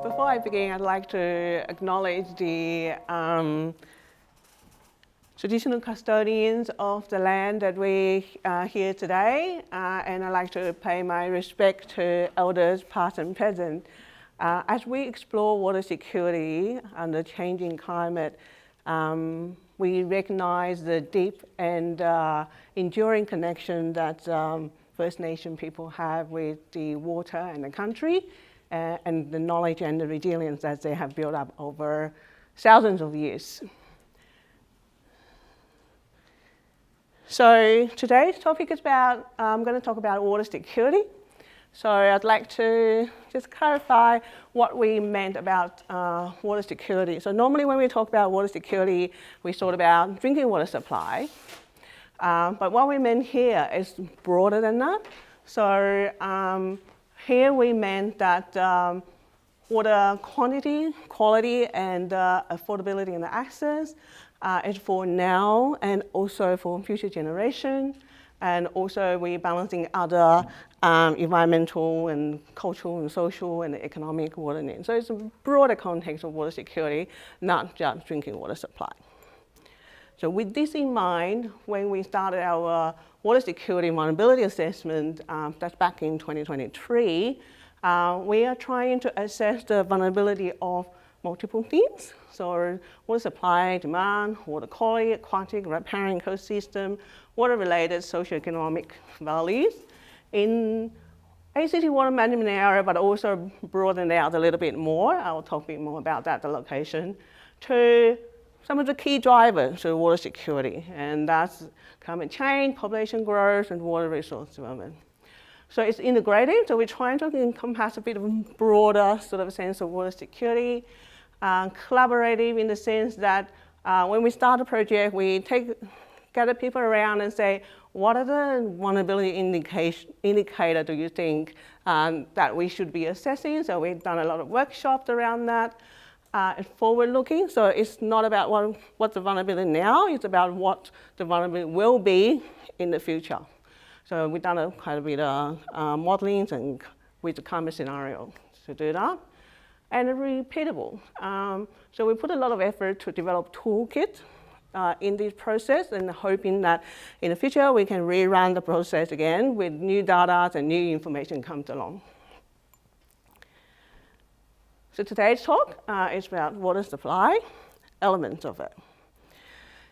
Before I begin, I'd like to acknowledge the traditional custodians of the land that we are here today, and I'd like to pay my respect to elders past and present. As we explore water security and the changing climate, we recognize the deep and enduring connection that First Nation people have with the water and the country, and the knowledge and the resilience that they have built up over thousands of years. So today's topic is about, I'm going to talk about water security. So I'd like to just clarify what we meant about water security. So normally when we talk about water security, we thought about drinking water supply. But what we meant here is broader than that. So here we meant that water quantity, quality, and affordability and access is for now and also for future generations. And also we're balancing other environmental and cultural and social and economic water needs. So it's a broader context of water security, not just drinking water supply. So with this in mind, when we started our water security vulnerability assessment, that's back in 2023, we are trying to assess the vulnerability of multiple things. So water supply, demand, water quality, aquatic, riparian ecosystem, water-related socioeconomic values in ACT water management area, but also broaden it out a little bit more. I'll talk a bit more about that, the location, to some of the key drivers to water security, and that's climate change, population growth, and water resource development. So it's integrated, so we're trying to encompass a bit of a broader sort of sense of water security, collaborative in the sense that when we start a project, we gather people around and say, what are the vulnerability indicator do you think that we should be assessing? So we've done a lot of workshops around that. It's forward-looking, so it's not about what's the vulnerability now, it's about what the vulnerability will be in the future. So we've done quite a bit of modeling and with the climate scenario to do that. And repeatable. So we put a lot of effort to develop toolkits in this process and hoping that in the future we can rerun the process again with new data and new information comes along. So today's talk is about water supply, elements of it.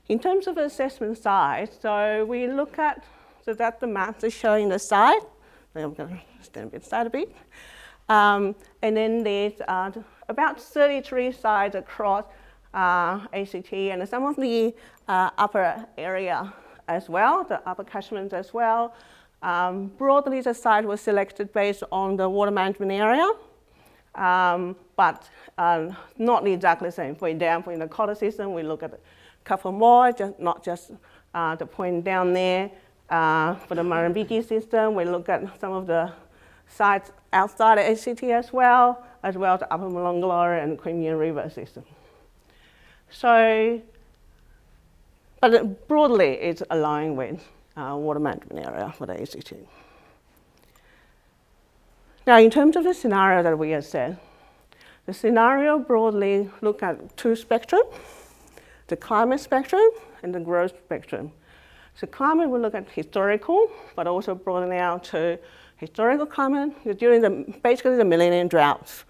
In terms of assessment side, so we look at, so that the map is showing the side. I'm going to stand a bit aside a bit. And then there's about 33 sites across ACT and some of the upper area as well, the upper catchments as well. Broadly, the site was selected based on the water management area. But not exactly the same. For example, in the Cotter system, we look at a couple more, not just the point down there. For the Murrumbidgee system, we look at some of the sites outside of ACT as well as the Upper Molonglo and Crimean River system. So, but broadly, it's aligned with water management area for the ACT. Now, in terms of the scenario that we assess, the scenario broadly look at two spectrum, the climate spectrum and the growth spectrum. So climate will look at historical, but also broaden out to historical climate during basically the millennium droughts,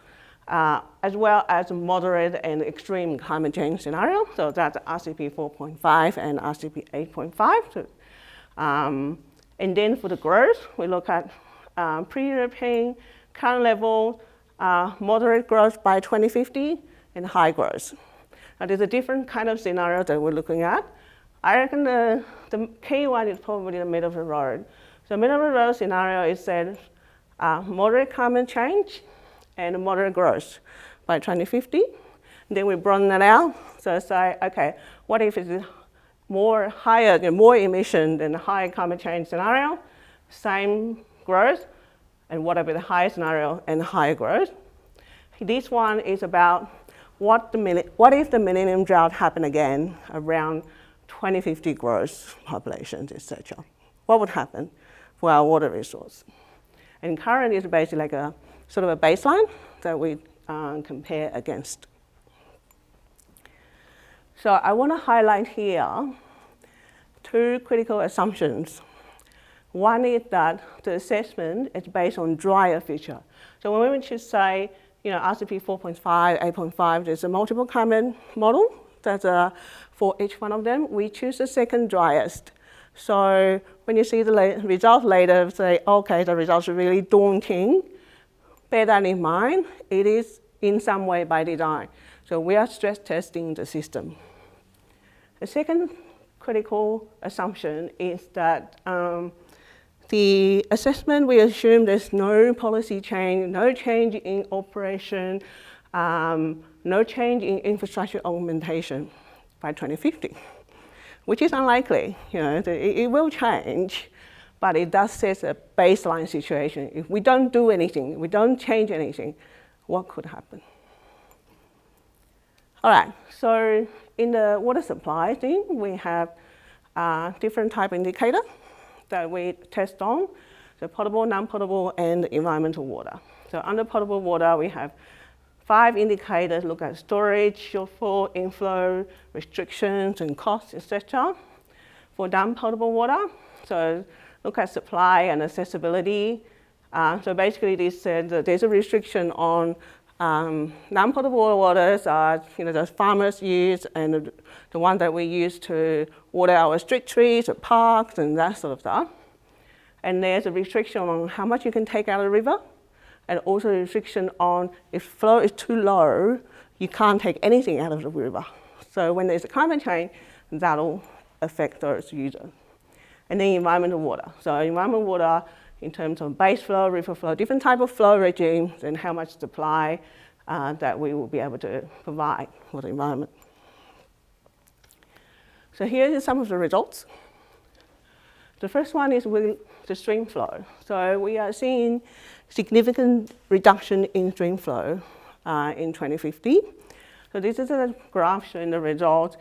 as well as moderate and extreme climate change scenario. So that's RCP 4.5 and RCP 8.5. And then for the growth, we look at pre-European current level, moderate growth by 2050, and high growth. Now there's a different kind of scenario that we're looking at. I reckon the key one is probably the middle of the road. So middle of the road scenario is said moderate climate change and moderate growth by 2050. And then we broaden that out. So say, okay, what if it's more emission than the higher climate change scenario, same growth, and what about the higher scenario and higher growth? This one is about what if the millennium drought happened again around 2050 growth populations, etc. What would happen for our water resource? And current is basically like a sort of a baseline that we compare against. So I want to highlight here two critical assumptions. One is that the assessment is based on drier feature. So when we should say, RCP 4.5, 8.5, there's a multiple climate model that's for each one of them. We choose the second driest. So when you see the result later, say, okay, the results are really daunting. Bear that in mind, it is in some way by design. So we are stress testing the system. The second critical assumption is that the assessment, we assume there's no policy change, no change in operation, no change in infrastructure augmentation by 2050, which is unlikely. It will change, but it does set a baseline situation. If we don't do anything, we don't change anything, what could happen? All right, so in the water supply thing, we have different type indicator that we test on, so potable, non-potable, and environmental water. So under potable water, we have 5 indicators, look at storage, shortfall, inflow, restrictions, and costs, etc. For non-potable water, so look at supply and accessibility. So basically, this said that there's a restriction on non-potable waters, the farmers use, and the one that we use to water our street trees, or parks, and that sort of stuff. And there's a restriction on how much you can take out of the river, and also a restriction on if flow is too low, you can't take anything out of the river. So when there's a climate change, that'll affect those users. And then environmental water. So environmental water, in terms of base flow, river flow, different type of flow regimes, and how much supply that we will be able to provide for the environment. So here are some of the results. The first one is with the stream flow. So we are seeing significant reduction in stream flow in 2050. So this is a graph showing the results,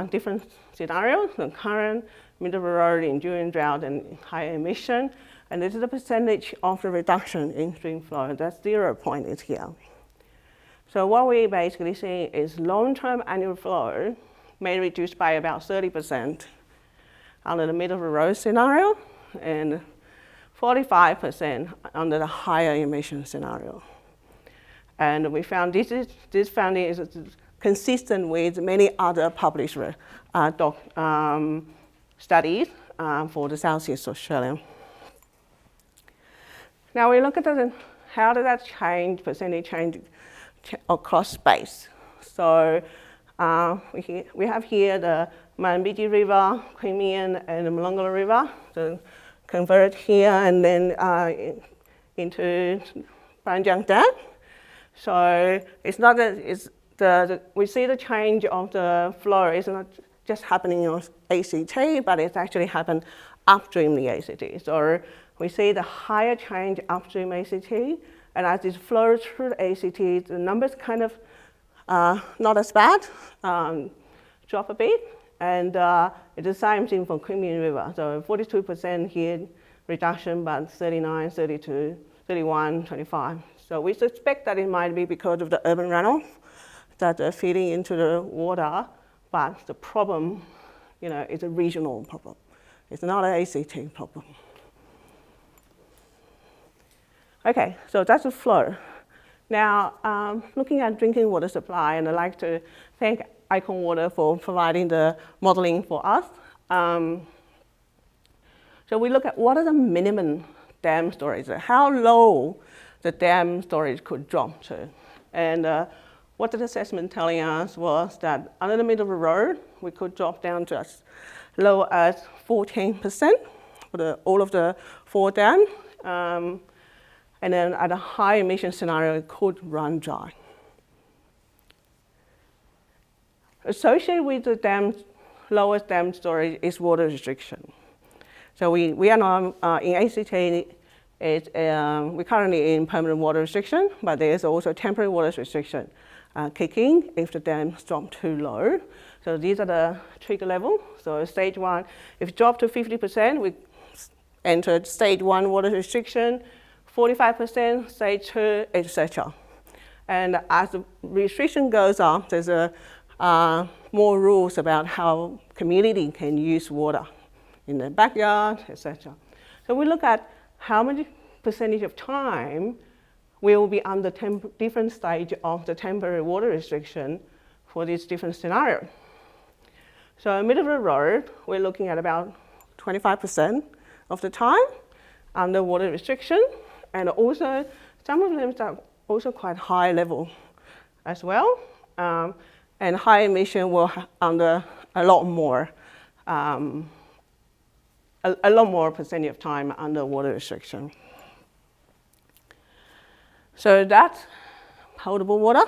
different scenarios, the current, middle of the road, enduring drought, and high emission. And this is the percentage of the reduction in stream flow. That's 0 point is here. So what we basically see is long-term annual flow may reduce by about 30% under the middle of the road scenario, and 45% under the higher emission scenario. And we found this finding is consistent with many other published studies for the Southeast Australia. Now we look at how does that change, percentage change across space. So we have here the Murrumbidgee River, Crimean, and the Molonglo River. So convert here and then into Banjang Dam. So it's not that we see the change of the flow is not just happening on ACT, but it's actually happened upstream the ACT. So we see the higher change upstream ACT, and as it flows through the ACT, the numbers kind of not as bad, drop a bit, and it's the same thing for Crimean River. So 42% here reduction, but 39, 32, 31, 25. So we suspect that it might be because of the urban runoff that are feeding into the water, but the problem, is a regional problem. It's not an ACT problem. Okay, so that's the flow. Now, looking at drinking water supply, and I'd like to thank Icon Water for providing the modeling for us. So we look at what are the minimum dam storage, how low the dam storage could drop to. And what the assessment telling us was that under the middle of the road, we could drop down to as low as 14% for all of the 4 dams. And then at a high emission scenario, it could run dry. Associated with the lowest dam storage is water restriction. So we are now in ACT, we're currently in permanent water restriction, but there's also temporary water restriction kicking if the dams drop too low. So these are the trigger level. So stage 1, if it dropped to 50%, we entered stage 1 water restriction, 45%, stage 2, etc. And as the restriction goes up, there's more rules about how community can use water in the backyard, etc. So we look at how many percentage of time we will be under different stage of the temporary water restriction for these different scenarios. So in middle of the road, we're looking at about 25% of the time under water restriction, and also some of them are also quite high level as well, and high emission will under a lot more percentage of time under water restriction. So that's potable water.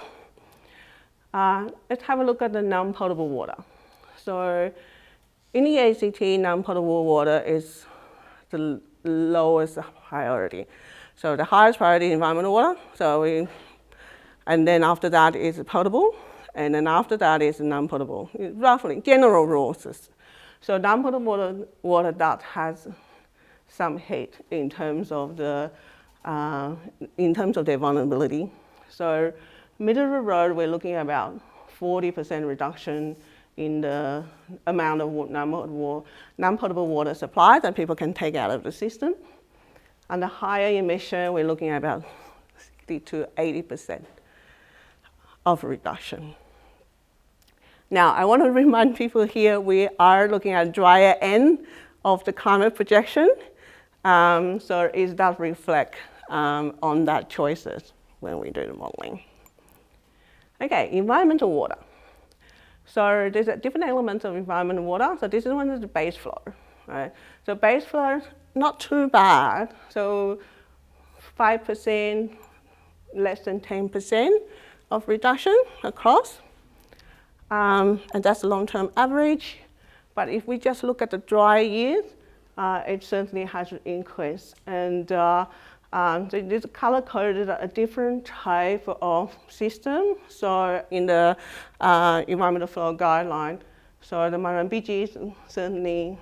Let's have a look at the non-potable water. So in the ACT, non-potable water is the lowest priority. So the highest priority is environmental water. And then after that is potable, and then after that is non-potable. Roughly, general rules. So non-potable water that has some hit in terms of their vulnerability. So middle of the road, we're looking at about 40% reduction in the amount of non-potable water supply that people can take out of the system. And the higher emission, we're looking at about 60 to 80% of reduction. Now, I want to remind people here, we are looking at drier end of the climate projection. So it does reflect on that choices when we do the modeling. Okay, environmental water. So there's different elements of environmental water. So this is one of the base flow, right? So base flow, not too bad. So 5%, less than 10% of reduction across. And that's the long-term average. But if we just look at the dry years, it certainly has increased. And this color-coded a different type of system. So in the environmental flow guideline, so the Murrumbidgee certainly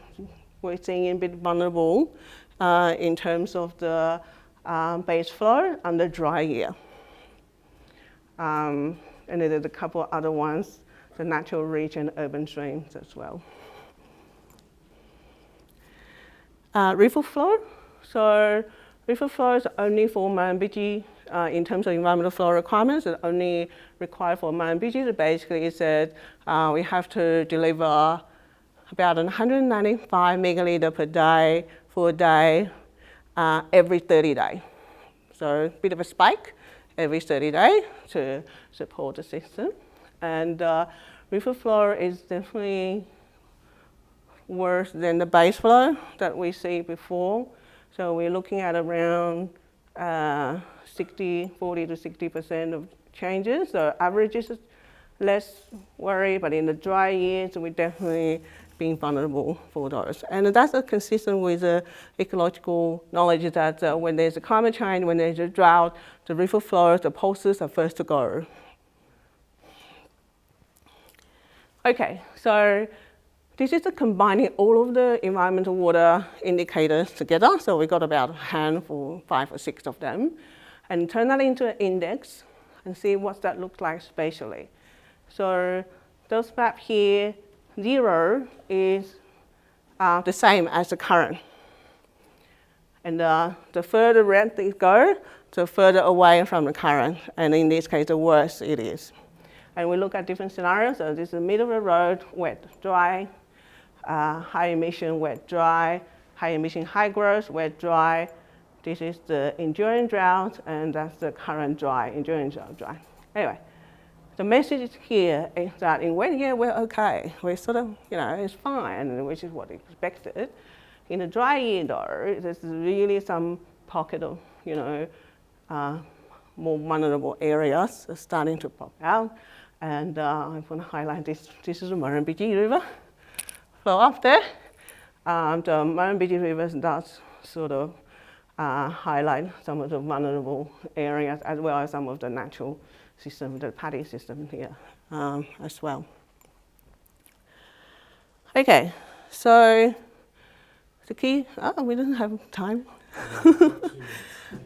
we're seeing a bit vulnerable in terms of the base flow and the dry year. And then there's a couple of other ones, the natural ridge and urban streams as well. River flow. So river flow is only for Murrumbidgee in terms of environmental flow requirements. It's only required for Murrumbidgee. So basically, it said we have to deliver about 195 megaliter per day for a day every 30 days. So a bit of a spike every 30 days to support the system. And river flow is definitely worse than the base flow that we see before. So we're looking at around 40 to 60% of changes. So average is less worry, but in the dry years, we're definitely being vulnerable for those. And that's consistent with the ecological knowledge that when there's a climate change, when there's a drought, the river flows, the pulses are first to go. Okay, so this is combining all of the environmental water indicators together. So we got about a handful, 5 or 6 of them, and turn that into an index and see what that looks like spatially. So those map here, 0 is the same as the current. And the further red they go, the further away from the current. And in this case, the worse it is. And we look at different scenarios. So this is the middle of the road, wet, dry, high emission, wet, dry, high emission, high growth, wet, dry. This is the enduring drought, and that's the current dry, enduring dry. Anyway, the message here is that in wet year, we're okay. We're sort of, it's fine, which is what expected. In a dry year, though, there's really some pocket of, more vulnerable areas starting to pop out. And I want to highlight this. This is the Murrumbidgee River flow up there. The Murrumbidgee River does sort of highlight some of the vulnerable areas as well as some of the natural system, the paddy system here as well. Okay, so the key, we don't have time.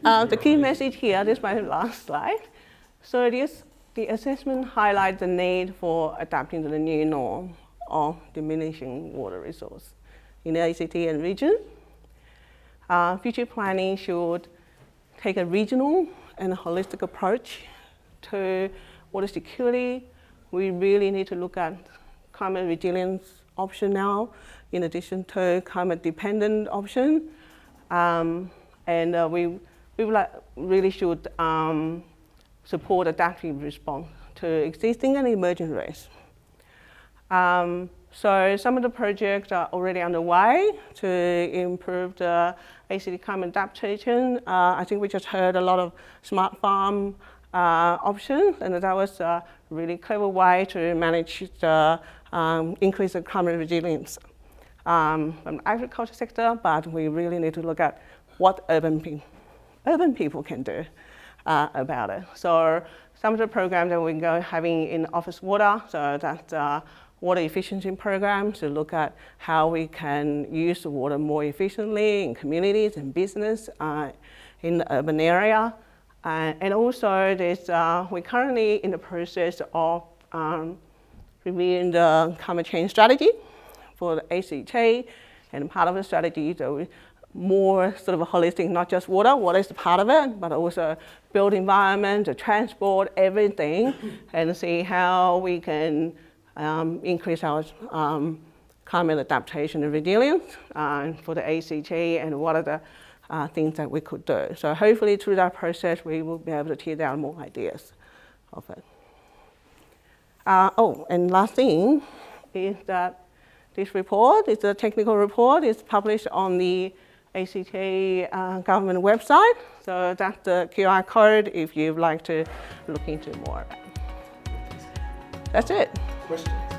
The key message here, this is my last slide. So the assessment highlights the need for adapting to the new norm of diminishing water resource in the ACT and region. Future planning should take a regional and a holistic approach to water security. We really need to look at climate resilience option now, in addition to climate dependent option. We really should support adaptive response to existing and emerging risks. So some of the projects are already underway to improve the ACT climate adaptation. I think we just heard a lot of smart farm options, and that was a really clever way to manage the increase of climate resilience from the agriculture sector, but we really need to look at what urban people can do about it. So some of the programs that we're having in office water, so that's water efficiency programs to look at how we can use the water more efficiently in communities and business in the urban area. And also we're currently in the process of reviewing the climate change strategy for the ACT, and part of the strategy is more sort of a holistic, not just water is a part of it, but also built environment, the transport, everything, and see how we can increase our climate adaptation and resilience for the ACT, and what are the things that we could do. So hopefully through that process, we will be able to tear down more ideas of it. And last thing is that this report is a technical report. It's published on the ACT government website. So that's the QR code if you'd like to look into more about it. That's it. Questions?